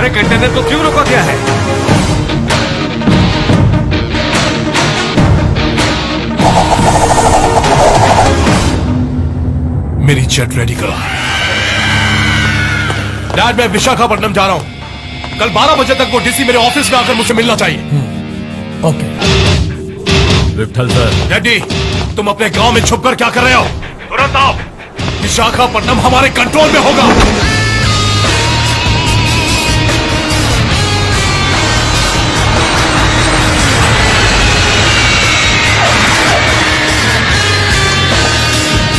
हमारे कंटेनर को क्यों रोका गया है? मेरी जेट रेडी करो। डैड, मैं विशाखापट्टनम जा रहा हूं। कल 12 बजे तक वो डीसी मेरे ऑफिस में आकर मुझसे मिलना चाहिए। ओके। विठल सर। डैडी, तुम अपने गांव में छुपकर क्या कर रहे हो? तुरंत आओ। विशाखापट्टनम हमारे कंट्रोल में होगा।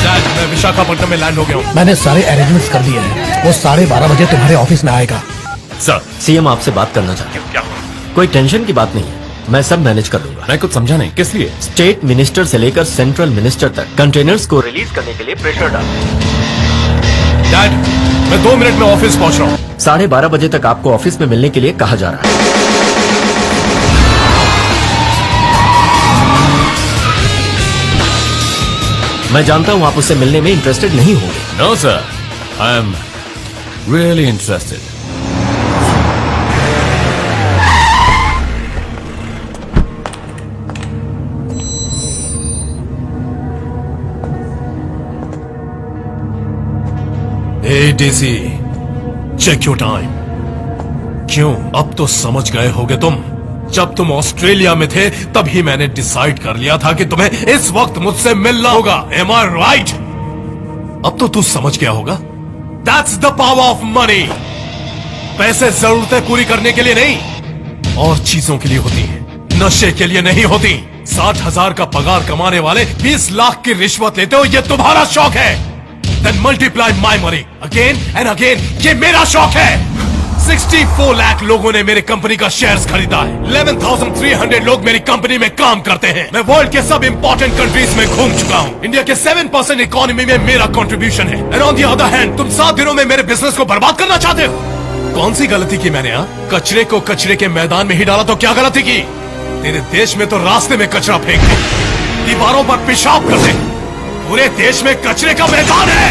डैड, मैं विशाखापट्टनम में लैंड हो गया हूँ। मैंने सारे अरेंजमेंट्स कर दिए हैं। वो 12:30 बजे तुम्हारे ऑफिस में आएगा। सर, सीएम आपसे बात करना चाहते हैं। क्या? कोई टेंशन की बात नहीं है, मैं सब मैनेज कर दूंगा। मैं कुछ समझा नहीं, किस लिए? स्टेट मिनिस्टर से लेकर सेंट्रल मिनिस्टर तक कंटेनर्स को रिलीज करने के लिए प्रेशर डाल। डैड, मैं 2 मिनट में ऑफिस पहुंच रहा हूँ। 12:30 बजे तक आपको ऑफिस में मिलने के लिए कहा जा रहा है। मैं जानता हूँ आप उससे मिलने में इंटरेस्टेड नहीं होंगे। No sir, I am really interested. A DC, check your time. क्यों, अब तो समझ गए होगे तुम। जब तुम ऑस्ट्रेलिया में थे तभी मैंने डिसाइड कर लिया था कि तुम्हें इस वक्त मुझसे मिलना होगा। एम आई राइट? अब तो तू समझ गया होगा। That's the power of money. पैसे जरूरतें पूरी करने के लिए नहीं, और चीजों के लिए होती है, नशे के लिए नहीं होती। 60,000 का पगार कमाने वाले 20 लाख की रिश्वत लेते हो, ये तुम्हारा शौक है। Then multiply my money again and again। ये मेरा शौक है। 64 लाख लोगों ने मेरे कंपनी का शेयर्स खरीदा है। 11,300 लोग मेरी कंपनी में काम करते हैं। मैं वर्ल्ड के सब इंपॉर्टेंट कंट्रीज में घूम चुका हूँ। इंडिया के 7% इकोनॉमी में मेरा कंट्रीब्यूशन है। And on the other hand, तुम 7 दिनों में मेरे बिजनेस को बर्बाद करना चाहते हो। कौन सी गलती की मैंने? कचरे को कचरे के मैदान में ही डाला तो क्या गलती की? तेरे देश में तो रास्ते में कचरा फेंक दे, दीवारों पर पेशाब कर दे। पूरे देश में कचरे का मैदान है।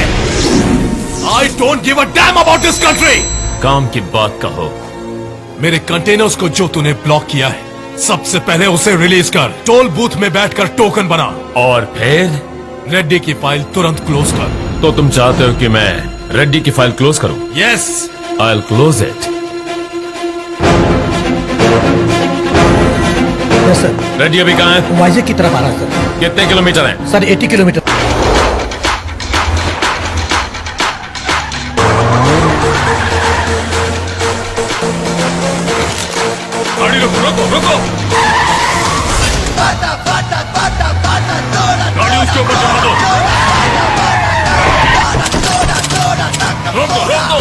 I don't give a damn about this country। काम की बात कहो। मेरे कंटेनर्स को जो तूने ब्लॉक किया है, सबसे पहले उसे रिलीज कर। टोल बूथ में बैठकर टोकन बना, और फिर? रेड्डी की फाइल तुरंत क्लोज कर। तो तुम चाहते हो कि मैं रेड्डी की फाइल क्लोज करूं? Yes. I'll close it। Yes sir. Reddy अभी कहाँ है? वाइजैक की तरफ आ रहा है सर। कितने किलोमीटर है? Sir 80 kilometre. गाड़ी रोको रोको रोको। गाड़ी उसके ऊपर चढ़ा दो। रोको रोको।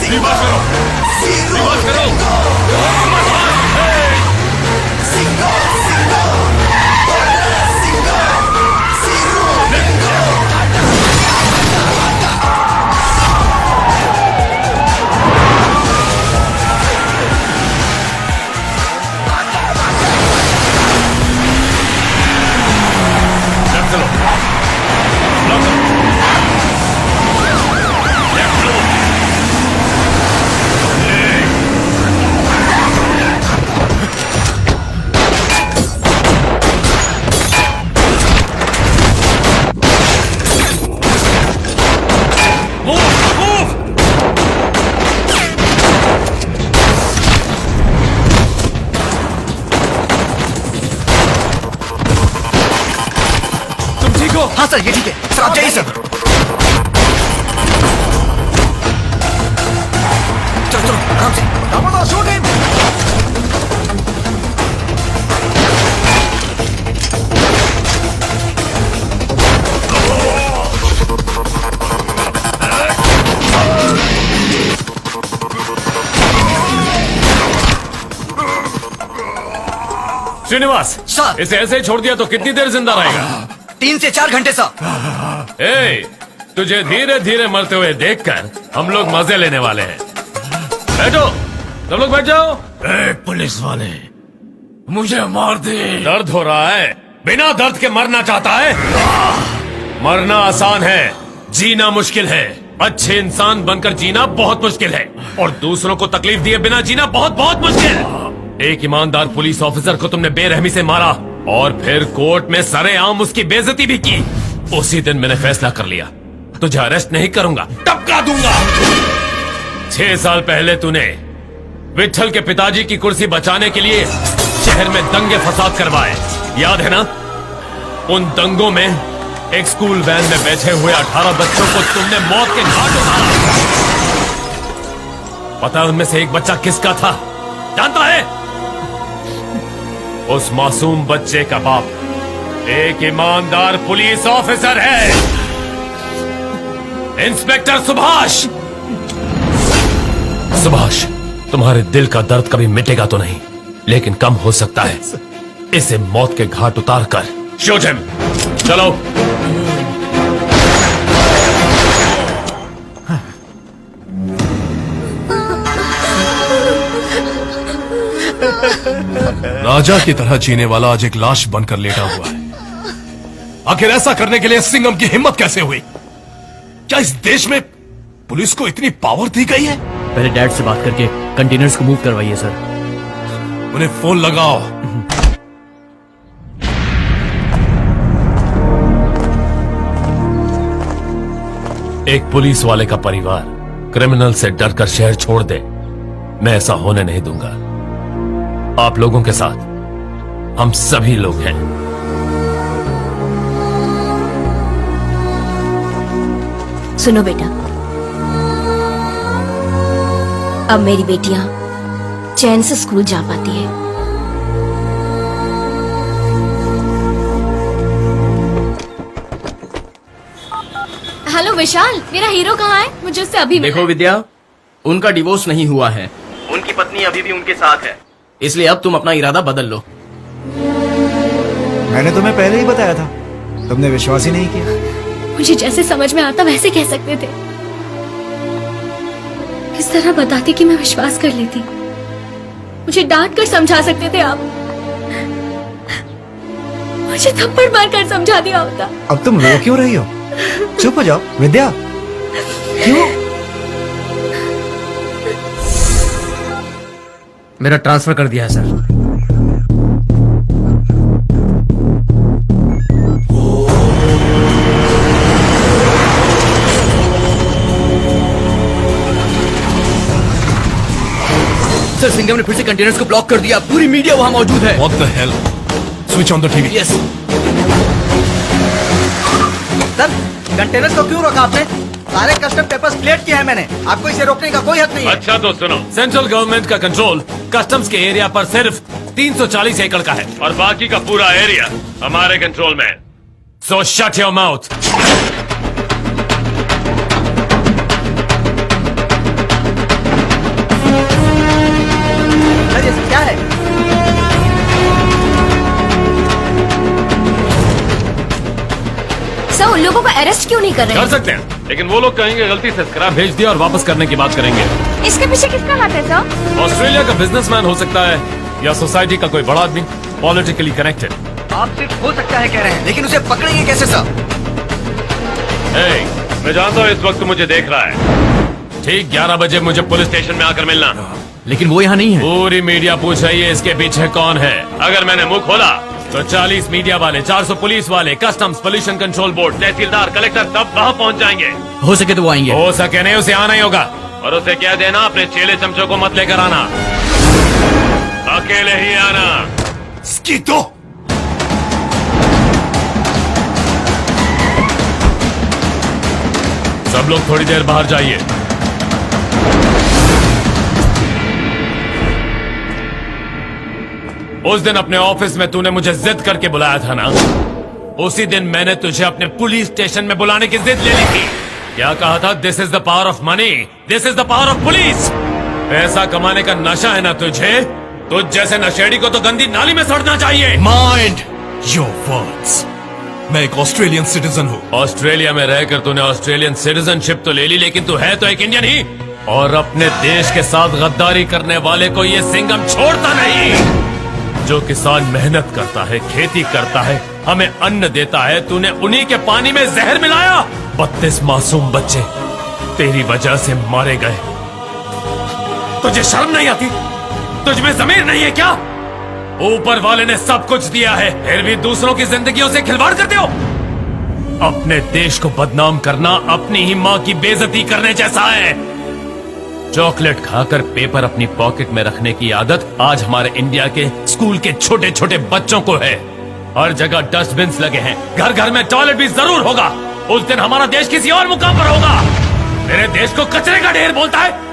रिवर्स करो, रिवर्स करो। हाँ सर, ये ठीक है सर, आप जाइए सर। चलो चलो आराम से। श्रीनिवास सर। इसे ऐसे ही छोड़ दिया तो कितनी देर जिंदा रहेगा? 3 से 4 घंटे सर। ए, तुझे धीरे धीरे मरते हुए देखकर हम लोग मजे लेने वाले हैं। बैठो, सब लोग बैठ जाओ। ए, पुलिस वाले, मुझे मार दे। दर्द हो रहा है? बिना दर्द के मरना चाहता है? मरना आसान है, जीना मुश्किल है। अच्छे इंसान बनकर जीना बहुत मुश्किल है और दूसरों को तकलीफ दिए बिना जीना बहुत बहुत मुश्किल। एक ईमानदार पुलिस ऑफिसर को तुमने बेरहमी से मारा और फिर कोर्ट में सरेआम उसकी बेइज्जती भी की। उसी दिन मैंने फैसला कर लिया, तुझे अरेस्ट नहीं करूंगा, टपका दूंगा। 6 साल पहले तूने विठल के पिताजी की कुर्सी बचाने के लिए शहर में दंगे फसाद करवाए, याद है ना? उन दंगों में एक स्कूल वैन में बैठे हुए 18 बच्चों को तुमने मौत के घाट उतारा। पता है उनमें से एक बच्चा किसका था? जानता है? उस मासूम बच्चे का बाप एक ईमानदार पुलिस ऑफिसर है, इंस्पेक्टर सुभाष। सुभाष, तुम्हारे दिल का दर्द कभी मिटेगा तो नहीं, लेकिन कम हो सकता है इसे मौत के घाट उतार कर। शूट हिम, चलो। राजा की तरह जीने वाला आज एक लाश बनकर लेटा हुआ है। आखिर ऐसा करने के लिए सिंघम की हिम्मत कैसे हुई? क्या इस देश में पुलिस को इतनी पावर दी गई है? पहले डैड से बात करके कंटेनर्स को मूव करवाइए सर। उन्हें फोन लगाओ। एक पुलिस वाले का परिवार क्रिमिनल से डरकर शहर छोड़ दे, मैं ऐसा होने नहीं दूंगा। आप लोगों के साथ हम सभी लोग हैं। सुनो बेटा, अब मेरी बेटियां चैन से स्कूल जा पाती है। हेलो विशाल, मेरा हीरो कहाँ है? मुझे उससे अभी देखो विद्या, उनका डिवोर्स नहीं हुआ है, उनकी पत्नी अभी भी उनके साथ है, इसलिए अब तुम अपना इरादा बदल लो। मैंने तुम्हें पहले ही बताया था, तुमने विश्वास ही नहीं किया। मुझे जैसे समझ में आता वैसे कह सकते थे, इस तरह बताते कि मैं विश्वास कर लेती। मुझे डांट कर समझा सकते थे आप, मुझे थप्पड़ मार कर समझा दिया होता। अब तुम रो क्यों रही हो? चुप हो जाओ विद्या। क्यों? मेरा ट्रांसफर कर दिया है सर। सर सिंघम ने फिर से कंटेनर्स को ब्लॉक कर दिया, पूरी मीडिया वहां मौजूद है। What the hell? Switch on the TV. Yes sir, containers को क्यों रोका आपने? सारे कस्टम पेपर्स क्लियर किए हैं मैंने, आपको इसे रोकने का कोई हक नहीं है। अच्छा तो सुनो, सेंट्रल गवर्नमेंट का कंट्रोल कस्टम्स के एरिया पर सिर्फ 340 एकड़ का है और बाकी का पूरा एरिया हमारे कंट्रोल में। सो शट योर माउथ। सर ये क्या है? सर, उन लोगों को अरेस्ट क्यों नहीं कर रहे? कर सकते हैं, लेकिन वो लोग कहेंगे गलती से स्क्रैप भेज दिया और वापस करने की बात करेंगे। इसके पीछे किसका हाथ है सर? ऑस्ट्रेलिया का बिजनेसमैन हो सकता है या सोसाइटी का कोई बड़ा आदमी, पॉलिटिकली कनेक्टेड। आप सिर्फ हो सकता है कह रहे हैं, लेकिन उसे पकड़ेंगे कैसे सर? मैं जानता हूँ इस वक्त मुझे देख रहा है। ठीक 11 बजे मुझे पुलिस स्टेशन में आकर मिलना। लेकिन वो यहाँ नहीं है। पूरी मीडिया पूछ रही है इसके पीछे कौन है। अगर मैंने मुंह खोला तो 40 मीडिया वाले, 400 पुलिस वाले, कस्टम्स, पोल्यूशन कंट्रोल बोर्ड, तहसीलदार, कलेक्टर सब वहाँ पहुँच जाएंगे। हो सके तो वो आएंगे। हो सके नहीं, उसे आना ही होगा। और उसे क्या देना, अपने चेले चमचों को मत लेकर आना, अकेले ही आना। Skito! सब लोग थोड़ी देर बाहर जाइए। उस दिन अपने ऑफिस में तूने मुझे जिद करके बुलाया था ना, उसी दिन मैंने तुझे अपने पुलिस स्टेशन में बुलाने की जिद ले ली थी। क्या कहा था? This is the power of money, this is the power of police. पैसा कमाने का नशा है ना तुझे? तुझ जैसे नशेड़ी को तो गंदी नाली में सड़ना चाहिए। Mind your words. मैं एक ऑस्ट्रेलियन सिटीजन हूँ। ऑस्ट्रेलिया में रहकर तूने ऑस्ट्रेलियन सिटीजनशिप तो ले ली, लेकिन तू है तो एक इंडियन ही। और अपने देश के साथ गद्दारी करने वाले को ये सिंघम छोड़ता नहीं। जो किसान मेहनत करता है, खेती करता है, हमें अन्न देता है, तूने उन्हीं के पानी में जहर मिलाया। 32 मासूम बच्चे तेरी वजह से मारे गए। तुझे शर्म नहीं आती? तुझ में जमीर नहीं है क्या? ऊपर वाले ने सब कुछ दिया है, फिर भी दूसरों की जिंदगियों से खिलवाड़ करते हो। अपने देश को बदनाम करना अपनी ही माँ की बेइज्जती करने जैसा है। चॉकलेट खाकर पेपर अपनी पॉकेट में रखने की आदत आज हमारे इंडिया के स्कूल के छोटे छोटे बच्चों को है। हर जगह डस्टबिन लगे हैं, घर घर में टॉयलेट भी जरूर होगा। उस दिन हमारा देश किसी और मुकाम पर होगा। मेरे देश को कचरे का ढेर बोलता है।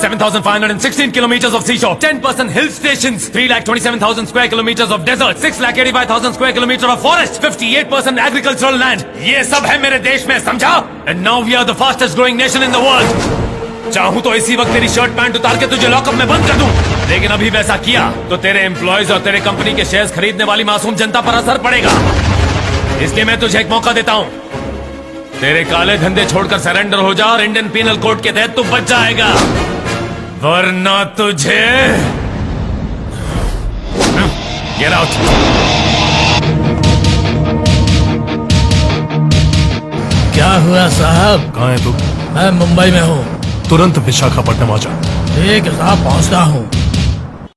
7,516 kilometers of seashore, 10% hill stations, 3,27,000 square kilometers of desert, 6,85,000 square kilometers of forest, 58% agricultural land. ये सब है मेरे देश में, समझा? And now we are the fastest growing nation in the world. चाहूं तो इसी वक्त तेरी शर्ट पैंट उतार के तुझे लॉकअप में बंद कर दूं, लेकिन अभी वैसा किया तो तेरे एम्प्लॉयज और तेरे कंपनी के शेयर्स खरीदने वाली मासूम जनता पर असर पड़ेगा। इसलिए मैं तुझे एक मौका देता हूं। तेरे काले धंधे छोड़कर सरेंडर हो जा और इंडियन पीनल कोड के तहत तू बच जाएगा, वरना तुझे गेट आउट। क्या हुआ साहब? कहाँ है तू? मैं मुंबई में हूँ। तुरंत विशाखापट्टनम आ जा। ठीक है साहब, पहुँचता हूँ।